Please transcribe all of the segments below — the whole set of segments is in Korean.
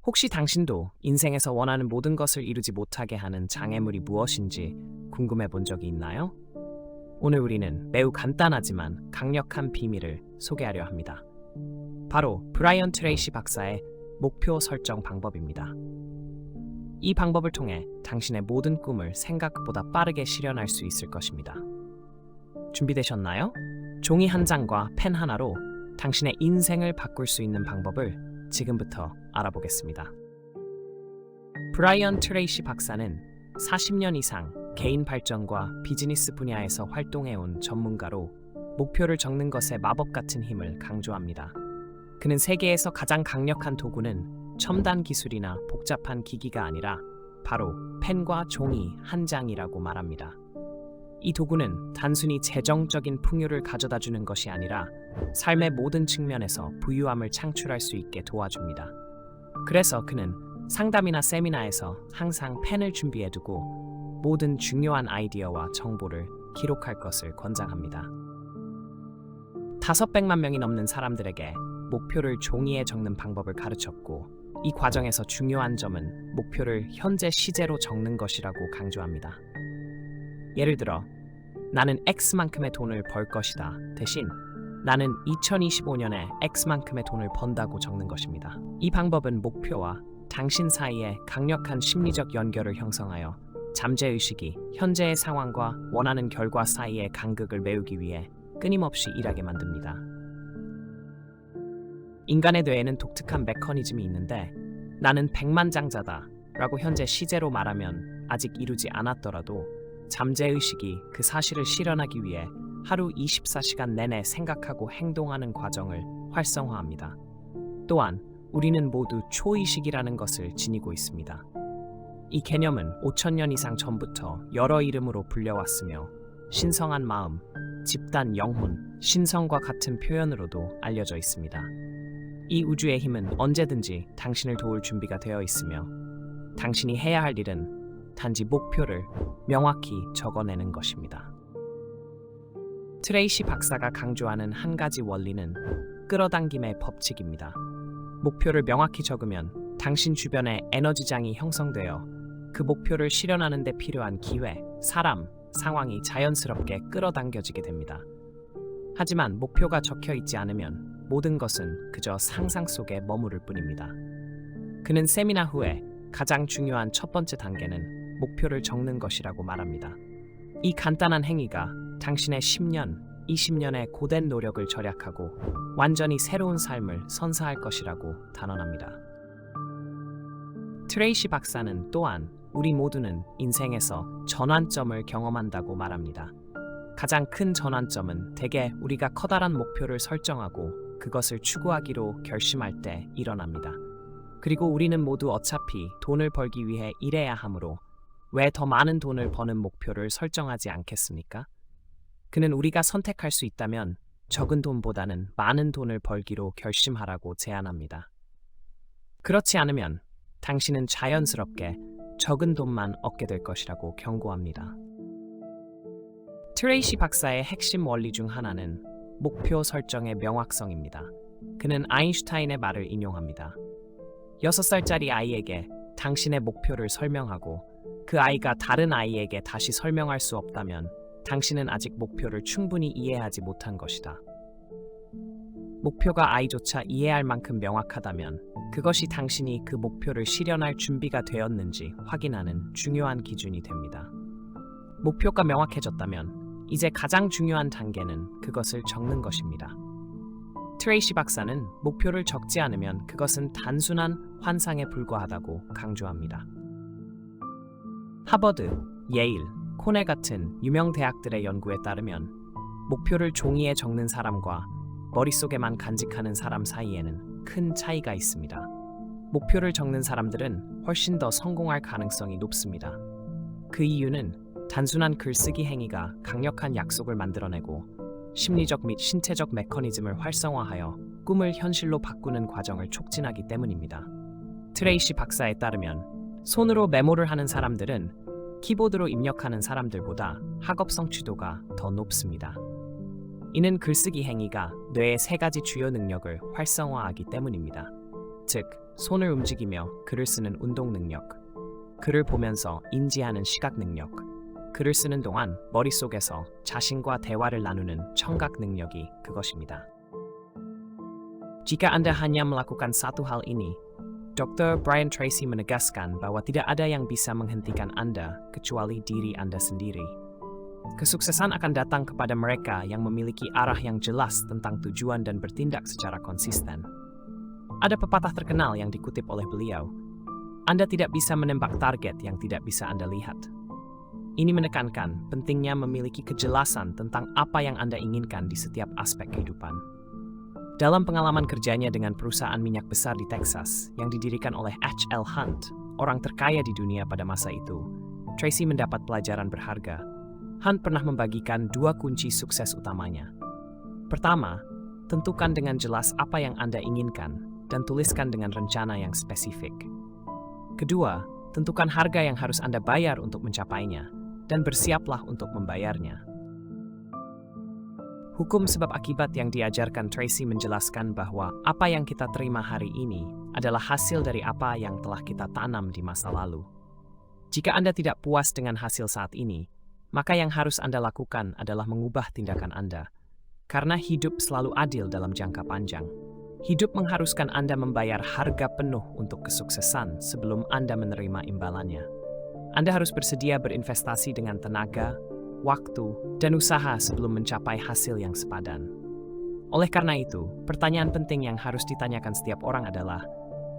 혹시 당신도 인생에서 원하는 모든 것을 이루지 못하게 하는 장애물이 무엇인지 궁금해 본 적이 있나요? 오늘 우리는 매우 간단하지만 강력한 비밀을 소개하려 합니다. 바로 브라이언 트레이시 박사의 목표 설정 방법입니다. 이 방법을 통해 당신의 모든 꿈을 생각보다 빠르게 실현할 수 있을 것입니다. 준비되셨나요? 종이 한 장과 펜 하나로 당신의 인생을 바꿀 수 있는 방법을 지금부터 알아보겠습니다. 브라이언 트레이시 박사는 40년 이상 개인 발전과 비즈니스 분야에서 활동해온 전문가로 목표를 적는 것에 마법 같은 힘을 강조합니다. 그는 세계에서 가장 강력한 도구는 첨단 기술이나 복잡한 기기가 아니라 바로 펜과 종이 한 장이라고 말합니다. 이 도구는 단순히 재정적인 풍요를 가져다 주는 것이 아니라 삶의 모든 측면에서 부유함을 창출할 수 있게 도와줍니다. 그래서 그는 상담이나 세미나에서 항상 펜을 준비해두고 모든 중요한 아이디어와 정보를 기록할 것을 권장합니다. 500만 명이 넘는 사람들에게 목표를 종이에 적는 방법을 가르쳤고, 이 과정에서 중요한 점은 목표를 현재 시제로 적는 것이라고 강조합니다. 예를 들어, 나는 X만큼의 돈을 벌 것이다 대신 나는 2025년에 X만큼의 돈을 번다고 적는 것입니다. 이 방법은 목표와 당신 사이에 강력한 심리적 연결을 형성하여 잠재의식이 현재의 상황과 원하는 결과 사이의 간극을 메우기 위해 끊임없이 일하게 만듭니다. 인간의 뇌에는 독특한 메커니즘이 있는데, 나는 백만장자다 라고 현재 시제로 말하면 아직 이루지 않았더라도 잠재의식이 그 사실을 실현하기 위해 하루 24시간 내내 생각하고 행동하는 과정을 활성화합니다. 또한 우리는 모두 초의식이라는 것을 지니고 있습니다. 이 개념은 5,000년 이상 전부터 여러 이름으로 불려왔으며 신성한 마음, 집단 영혼, 신성과 같은 표현으로도 알려져 있습니다. 이 우주의 힘은 언제든지 당신을 도울 준비가 되어 있으며 당신이 해야 할 일은 단지 목표를 명확히 적어내는 것입니다. 트레이시 박사가 강조하는 한 가지 원리는 끌어당김의 법칙입니다. 목표를 명확히 적으면 당신 주변에 에너지장이 형성되어 그 목표를 실현하는 데 필요한 기회, 사람, 상황이 자연스럽게 끌어당겨지게 됩니다. 하지만 목표가 적혀 있지 않으면 모든 것은 그저 상상 속에 머무를 뿐입니다. 그는 세미나 후에 가장 중요한 첫 번째 단계는 목표를 적는 것이라고 말합니다. 이 간단한 행위가 당신의 10년, 20년의 고된 노력을 절약하고 완전히 새로운 삶을 선사할 것이라고 단언합니다. 트레이시 박사는 또한 우리 모두는 인생에서 전환점을 경험한다고 말합니다. 가장 큰 전환점은 대개 우리가 커다란 목표를 설정하고 그것을 추구하기로 결심할 때 일어납니다. 그리고 우리는 모두 어차피 돈을 벌기 위해 일해야 하므로 왜 더 많은 돈을 버는 목표를 설정하지 않겠습니까? 그는 우리가 선택할 수 있다면 적은 돈보다는 많은 돈을 벌기로 결심하라고 제안합니다. 그렇지 않으면 당신은 자연스럽게 적은 돈만 얻게 될 것이라고 경고합니다. 트레이시 박사의 핵심 원리 중 하나는 목표 설정의 명확성입니다. 그는 아인슈타인의 말을 인용합니다. 6살짜리 아이에게 당신의 목표를 설명하고 그 아이가 다른 아이에게 다시 설명할 수 없다면 당신은 아직 목표를 충분히 이해하지 못한 것이다. 목표가 아이조차 이해할 만큼 명확하다면 그것이 당신이 그 목표를 실현할 준비가 되었는지 확인하는 중요한 기준이 됩니다. 목표가 명확해졌다면 이제 가장 중요한 단계는 그것을 적는 것입니다. 트레이시 박사는 목표를 적지 않으면 그것은 단순한 환상에 불과하다고 강조합니다. 하버드, 예일, 코넬 같은 유명 대학들의 연구에 따르면 목표를 종이에 적는 사람과 머릿속에만 간직하는 사람 사이에는 큰 차이가 있습니다. 목표를 적는 사람들은 훨씬 더 성공할 가능성이 높습니다. 그 이유는 단순한 글쓰기 행위가 강력한 약속을 만들어내고 심리적 및 신체적 메커니즘을 활성화하여 꿈을 현실로 바꾸는 과정을 촉진하기 때문입니다. 트레이시 박사에 따르면 손으로 메모를 하는 사람들은 키보드로 입력하는 사람들보다 학업 성취도가 더 높습니다. 이는 글쓰기 행위가 뇌의 3가지 주요 능력을 활성화하기 때문입니다. 즉, 손을 움직이며 글을 쓰는 운동 능력, 글을 보면서 인지하는 시각 능력, 글을 쓰는 동안 머릿속에서 자신과 대화를 나누는 청각 능력이 그것입니다. Jika Anda hanya melakukan satu hal ini, Dr. Brian Tracy menegaskan bahwa tidak ada yang bisa menghentikan Anda kecuali diri Anda sendiri. Kesuksesan akan datang kepada mereka yang memiliki arah yang jelas tentang tujuan dan bertindak secara konsisten. Ada pepatah terkenal yang dikutip oleh beliau, Anda tidak bisa menembak target yang tidak bisa Anda lihat. Ini menekankan pentingnya memiliki kejelasan tentang apa yang Anda inginkan di setiap aspek kehidupan. Dalam pengalaman kerjanya dengan perusahaan minyak besar di Texas yang didirikan oleh H.L. Hunt, orang terkaya di dunia pada masa itu, Tracy mendapat pelajaran berharga. Hunt pernah membagikan 2 kunci sukses utamanya. Pertama, tentukan dengan jelas apa yang Anda inginkan dan tuliskan dengan rencana yang spesifik. Kedua, tentukan harga yang harus Anda bayar untuk mencapainya dan bersiaplah untuk membayarnya. Hukum sebab akibat yang diajarkan Tracy menjelaskan bahwa apa yang kita terima hari ini adalah hasil dari apa yang telah kita tanam di masa lalu. Jika Anda tidak puas dengan hasil saat ini, maka yang harus Anda lakukan adalah mengubah tindakan Anda. Karena hidup selalu adil dalam jangka panjang. Hidup mengharuskan Anda membayar harga penuh untuk kesuksesan sebelum Anda menerima imbalannya. Anda harus bersedia berinvestasi dengan tenaga, waktu, dan usaha sebelum mencapai hasil yang sepadan. Oleh karena itu, pertanyaan penting yang harus ditanyakan setiap orang adalah,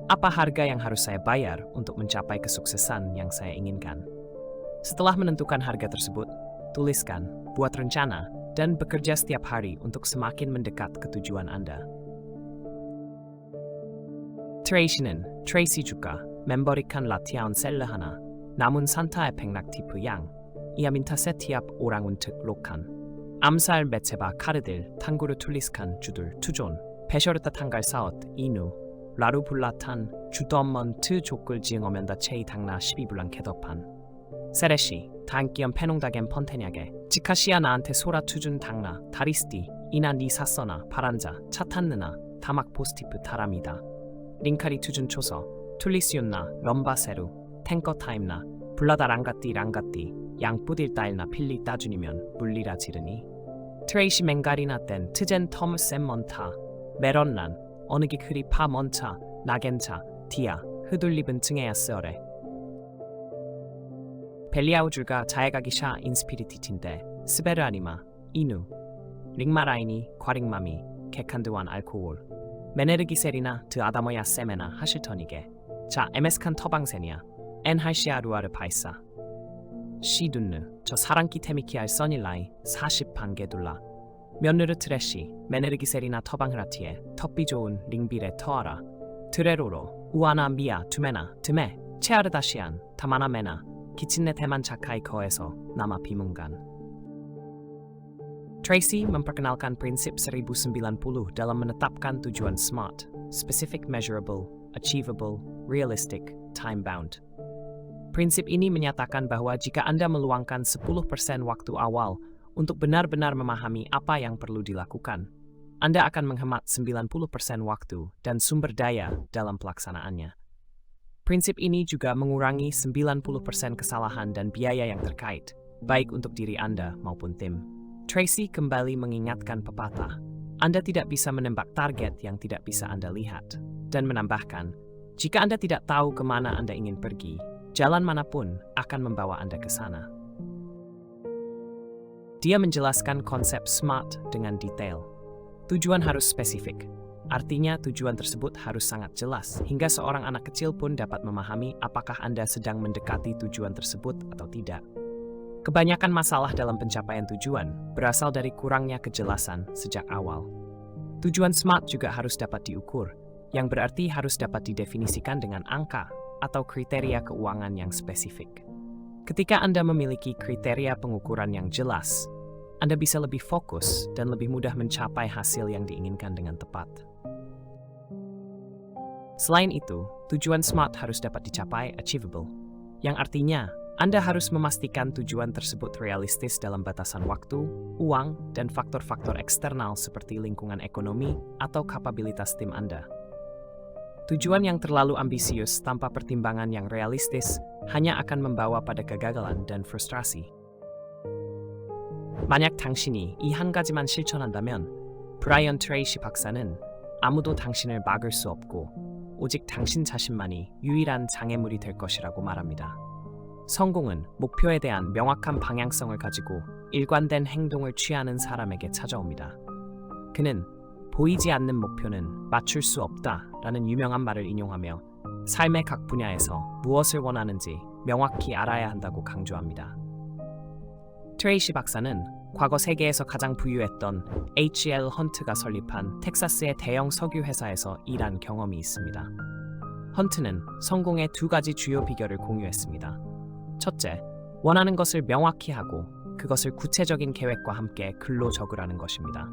apa harga yang harus saya bayar untuk mencapai kesuksesan yang saya inginkan? Setelah menentukan harga tersebut, tuliskan, buat rencana, dan bekerja setiap hari untuk semakin mendekat ke tujuan Anda. Tracy juga memberikan latihan sederhana, namun santai efektif yang ia minta setiap orang untuk lakukan. Amsal mencoba ka르들 탕구를 tuliskan judul tujuan, beserta tanggal saat ini, lalu bulan 주덤먼 족을 지응하면 체이 당나 12불란 개덮한. 세레시, 단기연 패농다겐 펀테냐게, 지카시야 나한테 소라 투준 당나, 다리스티, 이나 니 샀어나, 바란자, 차 탔느나, 다막 포스티프 타람이다. 링카리 투준 초서, 툴리시윤나, 럼바세루, 탱커 타임나, 불라다 랑가띠, 양뿌딜 따일나 필리 따주니면 물리라 지르니. 트레이시 맹가리나 땐 트젠 터무센 먼타, 메런란, 어느기 흐리 파 먼차, 나겐차, 디아, 흐둘리븐 증에야 쓰어래. 벨리아우줄가 자해가기샤 인스피리티틴데, 스베르 아니마, 이누, 링마라이니, 과링마미, 개칸드완 알코올, 메네르기셀이나 드 아다모야 세메나 하실터니게, 자 에메스칸 터방센이야, 엔할시아 루아르 바이사. 시둔느, 저 사랑기 테미키알 써닐라이 40반개 둘라. 면느르 트래시, 메네르기셀이나 터방흐라티에, 텁비 좋은 링빌에 터아라. 드레로로, 우아나 미아 두메나, 드메, 체아르다시안, 다마나메나, 기친네 대만 자카이 거에서 남아 비문간. Tracy memperkenalkan prinsip 1090 dalam menetapkan tujuan SMART, Specific, Measurable, Achievable, Realistic, Time-Bound. Prinsip ini menyatakan bahwa jika Anda meluangkan 10% waktu awal untuk benar-benar memahami apa yang perlu dilakukan, Anda akan menghemat 90% waktu dan sumber daya dalam pelaksanaannya. Prinsip ini juga mengurangi 90% kesalahan dan biaya yang terkait, baik untuk diri Anda maupun tim. Tracy kembali mengingatkan pepatah, Anda tidak bisa menembak target yang tidak bisa Anda lihat, dan menambahkan, jika Anda tidak tahu kemana Anda ingin pergi, jalan manapun akan membawa Anda ke sana. Dia menjelaskan konsep SMART dengan detail. Tujuan harus spesifik, artinya tujuan tersebut harus sangat jelas, hingga seorang anak kecil pun dapat memahami apakah Anda sedang mendekati tujuan tersebut atau tidak. Kebanyakan masalah dalam pencapaian tujuan berasal dari kurangnya kejelasan sejak awal. Tujuan SMART juga harus dapat diukur, yang berarti harus dapat didefinisikan dengan angka atau kriteria keuangan yang spesifik. Ketika Anda memiliki kriteria pengukuran yang jelas, Anda bisa lebih fokus dan lebih mudah mencapai hasil yang diinginkan dengan tepat. Selain itu, tujuan SMART harus dapat dicapai achievable, yang artinya Anda harus memastikan tujuan tersebut realistis dalam batasan waktu, uang, dan faktor-faktor eksternal seperti lingkungan ekonomi atau kapabilitas tim Anda. Tujuan yang terlalu ambisius tanpa pertimbangan yang realistis hanya akan membawa pada kegagalan dan frustrasi. 만약 당신이 이 한 가지만 실천한다면 브라이언 트레이시 박사는 아무도 당신을 막을 수 없고 오직 당신 자신만이 유일한 장애물이 될 것이라고 말합니다. 성공은 목표에 대한 명확한 방향성을 가지고 일관된 행동을 취하는 사람에게 찾아옵니다. 그는 보이지 않는 목표는 맞출 수 없다라는 유명한 말을 인용하며 삶의 각 분야에서 무엇을 원하는지 명확히 알아야 한다고 강조합니다. 트레이시 박사는 과거 세계에서 가장 부유했던 H.L. 헌트가 설립한 텍사스의 대형 석유 회사에서 일한 경험이 있습니다. 헌트는 성공의 두 가지 주요 비결을 공유했습니다. 첫째, 원하는 것을 명확히 하고 그것을 구체적인 계획과 함께 글로 적으라는 것입니다.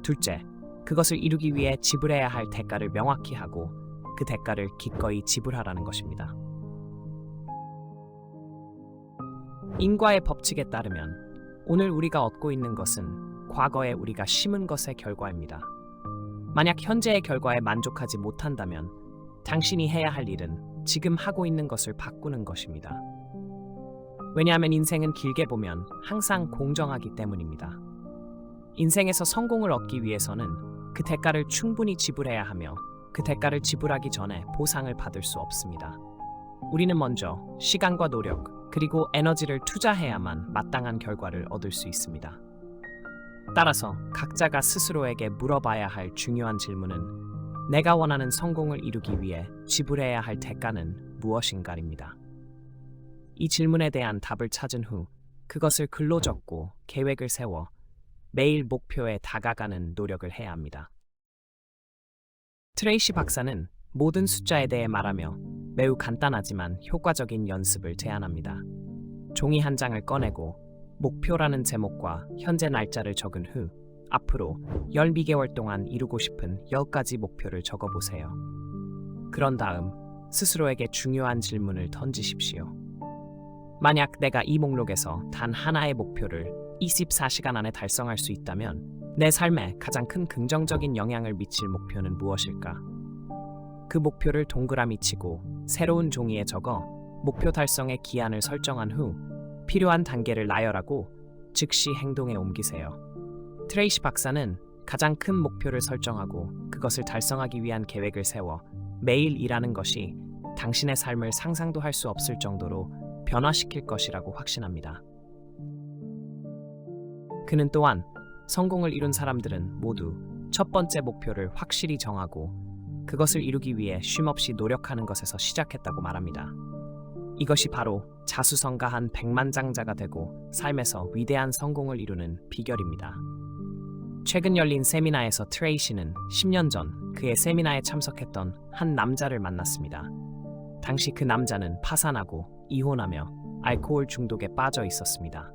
둘째, 그것을 이루기 위해 지불해야 할 대가를 명확히 하고 그 대가를 기꺼이 지불하라는 것입니다. 인과의 법칙에 따르면 오늘 우리가 얻고 있는 것은 과거에 우리가 심은 것의 결과입니다. 만약 현재의 결과에 만족하지 못한다면 당신이 해야 할 일은 지금 하고 있는 것을 바꾸는 것입니다. 왜냐하면 인생은 길게 보면 항상 공정하기 때문입니다. 인생에서 성공을 얻기 위해서는 그 대가를 충분히 지불해야 하며 그 대가를 지불하기 전에 보상을 받을 수 없습니다. 우리는 먼저 시간과 노력 그리고 에너지를 투자해야만 마땅한 결과를 얻을 수 있습니다. 따라서 각자가 스스로에게 물어봐야 할 중요한 질문은 내가 원하는 성공을 이루기 위해 지불해야 할 대가는 무엇인가입니다. 이 질문에 대한 답을 찾은 후 그것을 글로 적고 계획을 세워 매일 목표에 다가가는 노력을 해야 합니다. 트레이시 박사는 모든 숫자에 대해 말하며 매우 간단하지만 효과적인 연습을 제안합니다. 종이 한 장을 꺼내고 목표라는 제목과 현재 날짜를 적은 후 앞으로 12개월 동안 이루고 싶은 10가지 목표를 적어보세요. 그런 다음 스스로에게 중요한 질문을 던지십시오. 만약 내가 이 목록에서 단 하나의 목표를 24시간 안에 달성할 수 있다면 내 삶에 가장 큰 긍정적인 영향을 미칠 목표는 무엇일까? 그 목표를 동그라미 치고 새로운 종이에 적어 목표 달성의 기한을 설정한 후 필요한 단계를 나열하고 즉시 행동에 옮기세요. 트레이시 박사는 가장 큰 목표를 설정하고 그것을 달성하기 위한 계획을 세워 매일 일하는 것이 당신의 삶을 상상도 할 수 없을 정도로 변화시킬 것이라고 확신합니다. 그는 또한 성공을 이룬 사람들은 모두 첫 번째 목표를 확실히 정하고 그것을 이루기 위해 쉼없이 노력하는 것에서 시작했다고 말합니다. 이것이 바로 자수성가한 백만장자가 되고 삶에서 위대한 성공을 이루는 비결입니다. 최근 열린 세미나에서 트레이시는 10년 전 그의 세미나에 참석했던 한 남자를 만났습니다. 당시 그 남자는 파산하고 이혼하며 알코올 중독에 빠져 있었습니다.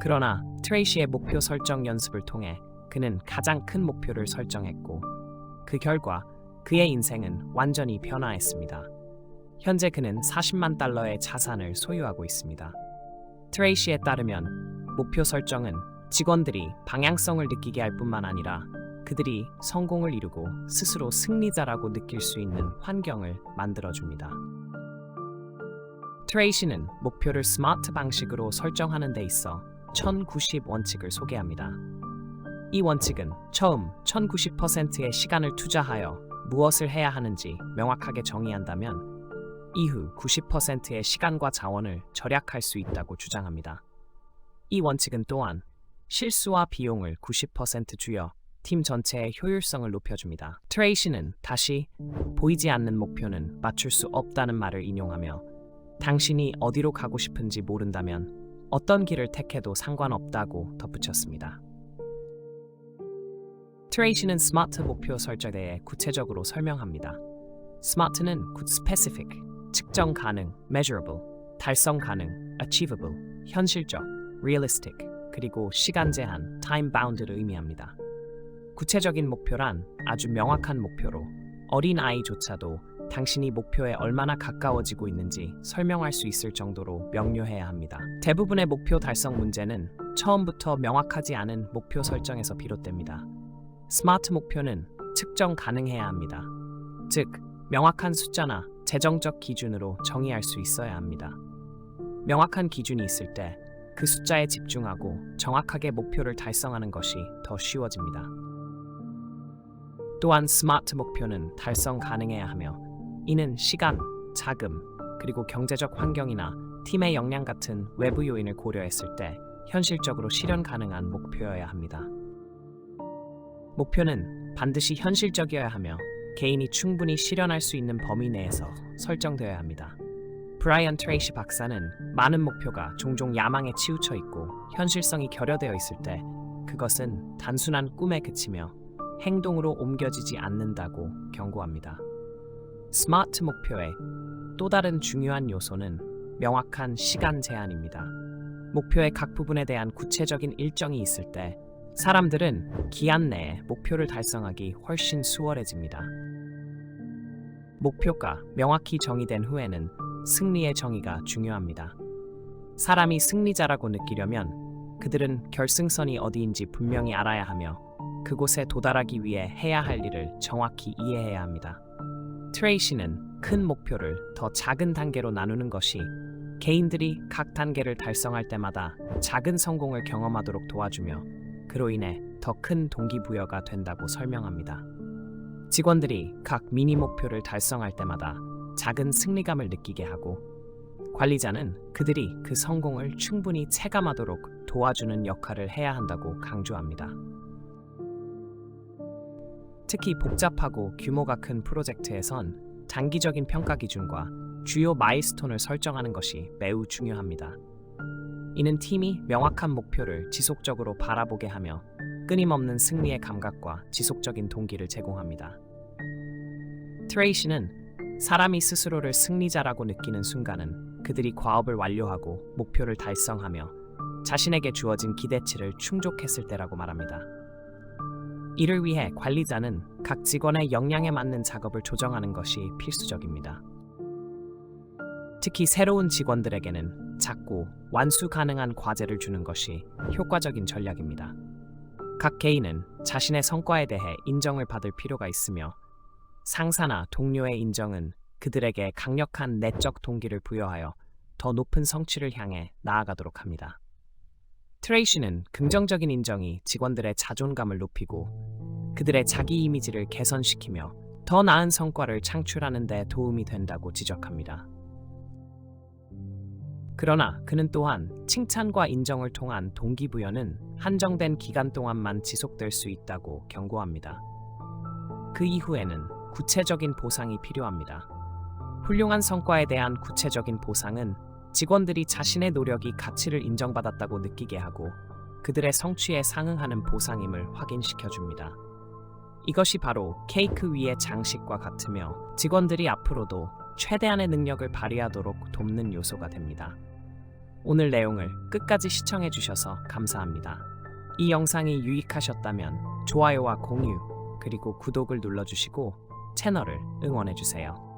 그러나 트레이시의 목표 설정 연습을 통해 그는 가장 큰 목표를 설정했고 그 결과 그의 인생은 완전히 변화했습니다. 현재 그는 40만 달러의 자산을 소유하고 있습니다. 트레이시에 따르면 목표 설정은 직원들이 방향성을 느끼게 할 뿐만 아니라 그들이 성공을 이루고 스스로 승리자라고 느낄 수 있는 환경을 만들어줍니다. 트레이시는 목표를 스마트 방식으로 설정하는 데 있어 1090 원칙을 소개합니다. 이 원칙은 처음 1090%의 시간을 투자하여 무엇을 해야 하는지 명확하게 정의한다면 이후 90%의 시간과 자원을 절약할 수 있다고 주장합니다. 이 원칙은 또한 실수와 비용을 90% 줄여 팀 전체의 효율성을 높여줍니다. 트레이시는 다시 보이지 않는 목표는 맞출 수 없다는 말을 인용하며 당신이 어디로 가고 싶은지 모른다면 어떤 길을 택해도 상관없다고 덧붙였습니다. 트레이시는 스마트 목표 설정에 대해 구체적으로 설명합니다. 스마트는 specific, 측정 가능, measurable, 달성 가능, achievable, 현실적, realistic, 그리고 시간 제한, time bound를 의미합니다. 구체적인 목표란 아주 명확한 목표로 어린 아이조차도 당신이 목표에 얼마나 가까워지고 있는지 설명할 수 있을 정도로 명료해야 합니다. 대부분의 목표 달성 문제는 처음부터 명확하지 않은 목표 설정에서 비롯됩니다. 스마트 목표는 측정 가능해야 합니다. 즉, 명확한 숫자나 재정적 기준으로 정의할 수 있어야 합니다. 명확한 기준이 있을 때 그 숫자에 집중하고 정확하게 목표를 달성하는 것이 더 쉬워집니다. 또한 스마트 목표는 달성 가능해야 하며 이는 시간, 자금, 그리고 경제적 환경이나 팀의 역량 같은 외부 요인을 고려했을 때 현실적으로 실현 가능한 목표여야 합니다. 목표는 반드시 현실적이어야 하며 개인이 충분히 실현할 수 있는 범위 내에서 설정되어야 합니다. 브라이언 트레이시 박사는 많은 목표가 종종 야망에 치우쳐 있고 현실성이 결여되어 있을 때 그것은 단순한 꿈에 그치며 행동으로 옮겨지지 않는다고 경고합니다. 스마트 목표의 또 다른 중요한 요소는 명확한 시간 제한입니다. 목표의 각 부분에 대한 구체적인 일정이 있을 때 사람들은 기한 내에 목표를 달성하기 훨씬 수월해집니다. 목표가 명확히 정의된 후에는 승리의 정의가 중요합니다. 사람이 승리자라고 느끼려면 그들은 결승선이 어디인지 분명히 알아야 하며 그곳에 도달하기 위해 해야 할 일을 정확히 이해해야 합니다. 트레이시는 큰 목표를 더 작은 단계로 나누는 것이 개인들이 각 단계를 달성할 때마다 작은 성공을 경험하도록 도와주며 그로 인해 더 큰 동기부여가 된다고 설명합니다. 직원들이 각 미니 목표를 달성할 때마다 작은 승리감을 느끼게 하고 관리자는 그들이 그 성공을 충분히 체감하도록 도와주는 역할을 해야 한다고 강조합니다. 특히 복잡하고 규모가 큰 프로젝트에선 장기적인 평가 기준과 주요 마일스톤을 설정하는 것이 매우 중요합니다. 이는 팀이 명확한 목표를 지속적으로 바라보게 하며 끊임없는 승리의 감각과 지속적인 동기를 제공합니다. 트레이시는 사람이 스스로를 승리자라고 느끼는 순간은 그들이 과업을 완료하고 목표를 달성하며 자신에게 주어진 기대치를 충족했을 때라고 말합니다. 이를 위해 관리자는 각 직원의 역량에 맞는 작업을 조정하는 것이 필수적입니다. 특히 새로운 직원들에게는 작고 완수 가능한 과제를 주는 것이 효과적인 전략입니다. 각 개인은 자신의 성과에 대해 인정을 받을 필요가 있으며 상사나 동료의 인정은 그들에게 강력한 내적 동기를 부여하여 더 높은 성취를 향해 나아가도록 합니다. 트레이시는 긍정적인 인정이 직원들의 자존감을 높이고 그들의 자기 이미지를 개선시키며 더 나은 성과를 창출하는 데 도움이 된다고 지적합니다. 그러나 그는 또한 칭찬과 인정을 통한 동기부여는 한정된 기간 동안만 지속될 수 있다고 경고합니다. 그 이후에는 구체적인 보상이 필요합니다. 훌륭한 성과에 대한 구체적인 보상은 직원들이 자신의 노력이 가치를 인정받았다고 느끼게 하고 그들의 성취에 상응하는 보상임을 확인시켜줍니다. 이것이 바로 케이크 위의 장식과 같으며 직원들이 앞으로도 최대한의 능력을 발휘하도록 돕는 요소가 됩니다. 오늘 내용을 끝까지 시청해 주셔서 감사합니다. 이 영상이 유익하셨다면 좋아요와 공유 그리고 구독을 눌러주시고 채널을 응원해 주세요.